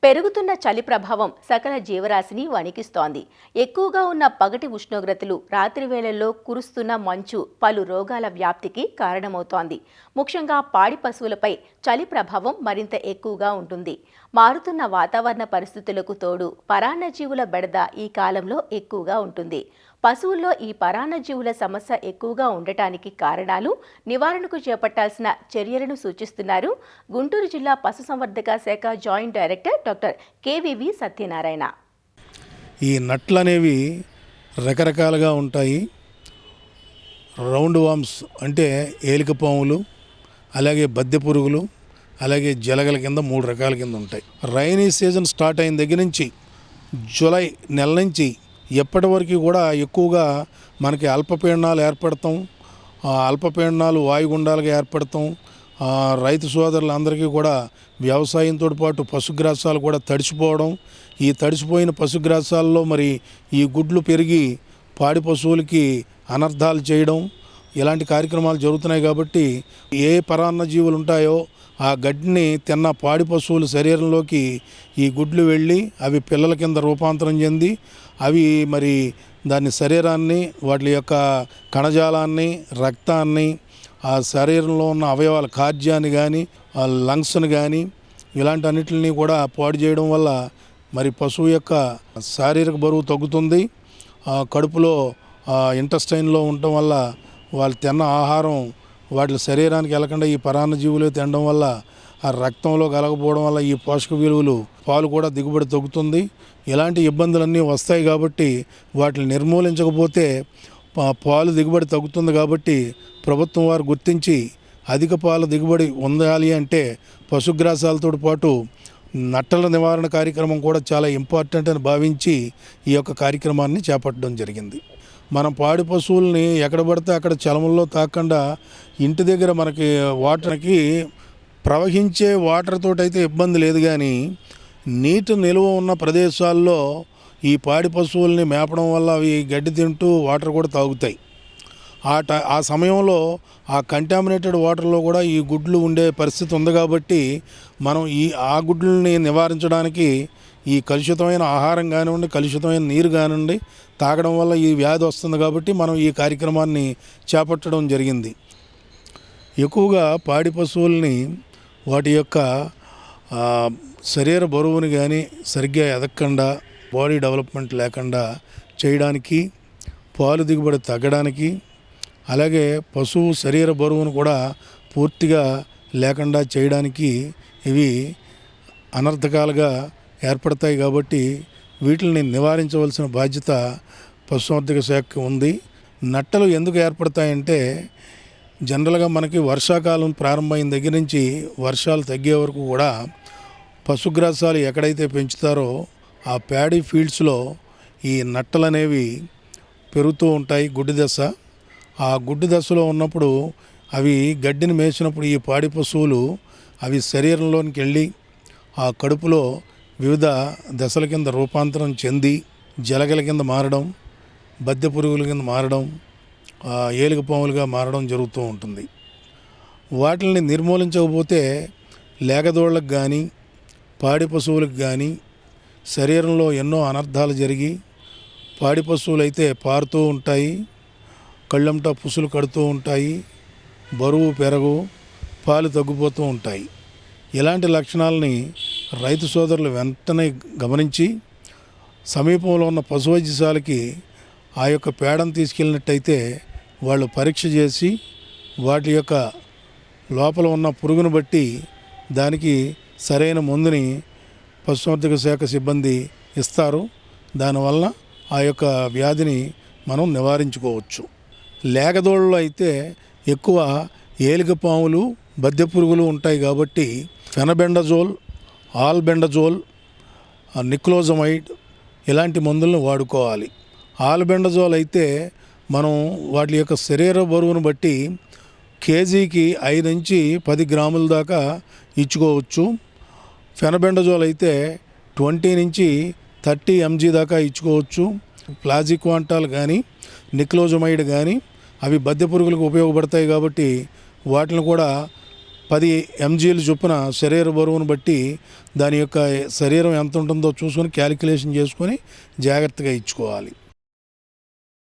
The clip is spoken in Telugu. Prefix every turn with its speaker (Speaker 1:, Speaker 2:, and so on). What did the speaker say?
Speaker 1: పెరుగుతున్న చలి ప్రభావం సకల జీవరాశిని వణికిస్తోంది. ఎక్కువగా ఉన్న పగటి ఉష్ణోగ్రతలు, రాత్రి వేళల్లో కురుస్తున్న మంచు పలు రోగాల వ్యాప్తికి కారణమవుతోంది. ముఖ్యంగా పాడి పశువులపై చలి ప్రభావం మరింత ఎక్కువగా ఉంటుంది. మారుతున్న వాతావరణ పరిస్థితులకు తోడు పరాన్నజీవుల బెడద ఈ కాలంలో ఎక్కువగా ఉంటుంది. పశువుల్లో ఈ పరాన్నజీవుల సమస్య ఎక్కువగా ఉండటానికి కారణాలు, నివారణకు చేపట్టాల్సిన చర్యలను సూచిస్తున్నారు గుంటూరు జిల్లా పశుసంవర్ధక శాఖ joint director doctor KVV Satyanarayana.
Speaker 2: ఈ నట్లు అనేవి రకరకాలుగా ఉంటాయి. రౌండ్ వామ్స్ అంటే ఏలికపాములు, అలాగే బద్దె పురుగులు, అలాగే జలగల కింద 3 రకాల కింద ఉంటాయి. రైనీ సీజన్ స్టార్ట్ అయిన దగ్గర నుంచి జూలై నెల నుంచి ఎప్పటి వరకు కూడా ఎక్కువగా మనకి అల్పపీడనాలు ఏర్పడతాం, అల్పపీడనాలు వాయుగుండాలుగా ఏర్పడతాం. రైతు సోదరులందరికీ కూడా వ్యవసాయంతో పాటు పశుగ్రాసాలు కూడా తడిసిపోవడం, ఈ తడిసిపోయిన పశుగ్రాసాల్లో మరి ఈ గుడ్లు పెరిగి పాడి పశువులకి అనర్థాలు చేయడం, ఇలాంటి కార్యక్రమాలు జరుగుతున్నాయి. కాబట్టి ఏ పరాన్నజీవులు ఉంటాయో ఆ గడ్డిని తిన్న పాడి పశువుల శరీరంలోకి ఈ గుడ్లు వెళ్ళి అవి పిల్లల కింద రూపాంతరం చెంది అవి మరి దాని శరీరాన్ని, వాటి యొక్క కణజాలాన్ని, రక్తాన్ని, ఆ శరీరంలో ఉన్న అవయవాల కార్యాన్ని కానీ, ఆ లంగ్స్ని కానీ, ఇలాంటి అన్నిటిని కూడా పాడు చేయడం వల్ల మరి పశువు యొక్క శారీరక బరువు తగ్గుతుంది. కడుపులో ఇంటెస్టైన్లో ఉండటం వల్ల వాళ్ళు తిన్న ఆహారం వాటి శరీరానికి వెళ్ళకుండా ఈ పరాన్నజీవులు తినడం వల్ల ఆ రక్తంలో కలగపోవడం వల్ల ఈ పోషక విలువలు, పాలు కూడా దిగుబడి తగ్గుతుంది. ఇలాంటి ఇబ్బందులన్నీ వస్తాయి. కాబట్టి వాటిని నిర్మూలించకపోతే పాలు దిగుబడి తగ్గుతుంది. కాబట్టి ప్రభుత్వం వారు గుర్తించి అధిక పాల దిగుబడి ఉండాలి అంటే పశుగ్రాసాలతో పాటు నట్టల నివారణ కార్యక్రమం కూడా చాలా ఇంపార్టెంట్ అని భావించి ఈ యొక్క కార్యక్రమాన్ని చేపట్టడం జరిగింది. మనం పాడి పశువుల్ని ఎక్కడ పడితే అక్కడ చలముల్లో తాకుండా ఇంటి దగ్గర మనకి వాటర్కి ప్రవహించే వాటర్ తోటైతే ఇబ్బంది లేదు, కానీ నీటి నిల్వ ఉన్న ప్రదేశాల్లో ఈ పాడి పశువుల్ని మేపడం వల్ల అవి గడ్డి తింటూ వాటర్ కూడా తాగుతాయి. ఆ సమయంలో ఆ కంటామినేటెడ్ వాటర్లో కూడా ఈ గుడ్లు ఉండే పరిస్థితి ఉంది. కాబట్టి మనం ఆ గుడ్లని నివారించడానికి ఈ కలుషితమైన ఆహారం కానివ్వండి, కలుషితమైన నీరు కానివ్వండి తాగడం వల్ల ఈ వ్యాధి వస్తుంది. కాబట్టి మనం ఈ కార్యక్రమాన్ని చేపట్టడం జరిగింది. ఎక్కువగా పాడి పశువుల్ని వాటి యొక్క శరీర బరువుని కానీ సరిగ్గా ఎదగకుండా, బాడీ డెవలప్మెంట్ లేకుండా చేయడానికి, పాలు దిగుబడి తగ్గడానికి, అలాగే పశువు శరీర బరువును కూడా పూర్తిగా లేకుండా చేయడానికి ఇవి అనర్థకాలుగా ఏర్పడతాయి. కాబట్టి వీటిని నివారించవలసిన బాధ్యత పశుసంవర్ధక శాఖకి ఉంది. నట్టలు ఎందుకు ఏర్పడతాయంటే జనరల్గా మనకి వర్షాకాలం ప్రారంభమైన దగ్గర నుంచి వర్షాలు తగ్గే వరకు కూడా పశుగ్రాసాలు ఎక్కడైతే పెంచుతారో ఆ ప్యాడీ ఫీల్డ్స్లో ఈ నట్టలు అనేవి పెరుగుతూ ఉంటాయి. గుడ్డి దశ, ఆ గుడ్డి దశలో ఉన్నప్పుడు అవి గడ్డిని మేసినప్పుడు ఈ పాడి పశువులు అవి శరీరంలోనికి వెళ్ళి ఆ కడుపులో వివిధ దశల కింద రూపాంతరం చెంది జలగల కింద మారడం, బద్దె పురుగుల కింద మారడం, ఏలికపాములుగా మారడం జరుగుతూ ఉంటుంది. వాటిని నిర్మూలించకపోతే లేగదోళ్ళకు కానీ, పాడి పశువులకు కానీ శరీరంలో ఎన్నో అనర్థాలు జరిగి పాడి పశువులు అయితే పారుతూ ఉంటాయి, కళ్ళంటా పుసులు కడుతూ ఉంటాయి, బరువు పెరగు, పాలు తగ్గిపోతూ ఉంటాయి. ఇలాంటి లక్షణాలని రైతు సోదరులు వెంటనే గమనించి సమీపంలో ఉన్న పశు వైద్యశాలకి ఆ యొక్క పేడను తీసుకెళ్ళినట్టయితే వాళ్ళు పరీక్ష చేసి వాటి యొక్క లోపల ఉన్న పురుగును బట్టి దానికి సరైన మందుని పశుసంవర్ధక శాఖ సిబ్బంది ఇస్తారు. దానివల్ల ఆ యొక్క వ్యాధిని మనం నివారించుకోవచ్చు. లేగదోళ్ళలో అయితే ఎక్కువ ఏలికపాములు, బద్దె పురుగులు ఉంటాయి. కాబట్టి ఫెనబెండజోల్, ఆల్బెండజోల్, నిక్లోజమైడ్ ఇలాంటి మందులను వాడుకోవాలి. ఆల్బెండజోల్ అయితే మనం వాటి యొక్క శరీర బరువును బట్టి కేజీకి 5 నుంచి 10 గ్రాముల దాకా ఇచ్చుకోవచ్చు. ఫెనబెండజోల్ అయితే 20 నుంచి 30 mg దాకా ఇచ్చుకోవచ్చు. ప్లాజిక్వాంటాల్ కానీ, నిక్లోజమైడ్ కానీ అవి బద్దె పురుగులకు ఉపయోగపడతాయి. కాబట్టి వాటిని కూడా 10 ఎంజీలు చొప్పున శరీర బరువును బట్టి దాని యొక్క శరీరం ఎంత ఉంటుందో చూసుకొని క్యాలిక్యులేషన్ చేసుకొని జాగ్రత్తగా ఇచ్చుకోవాలి.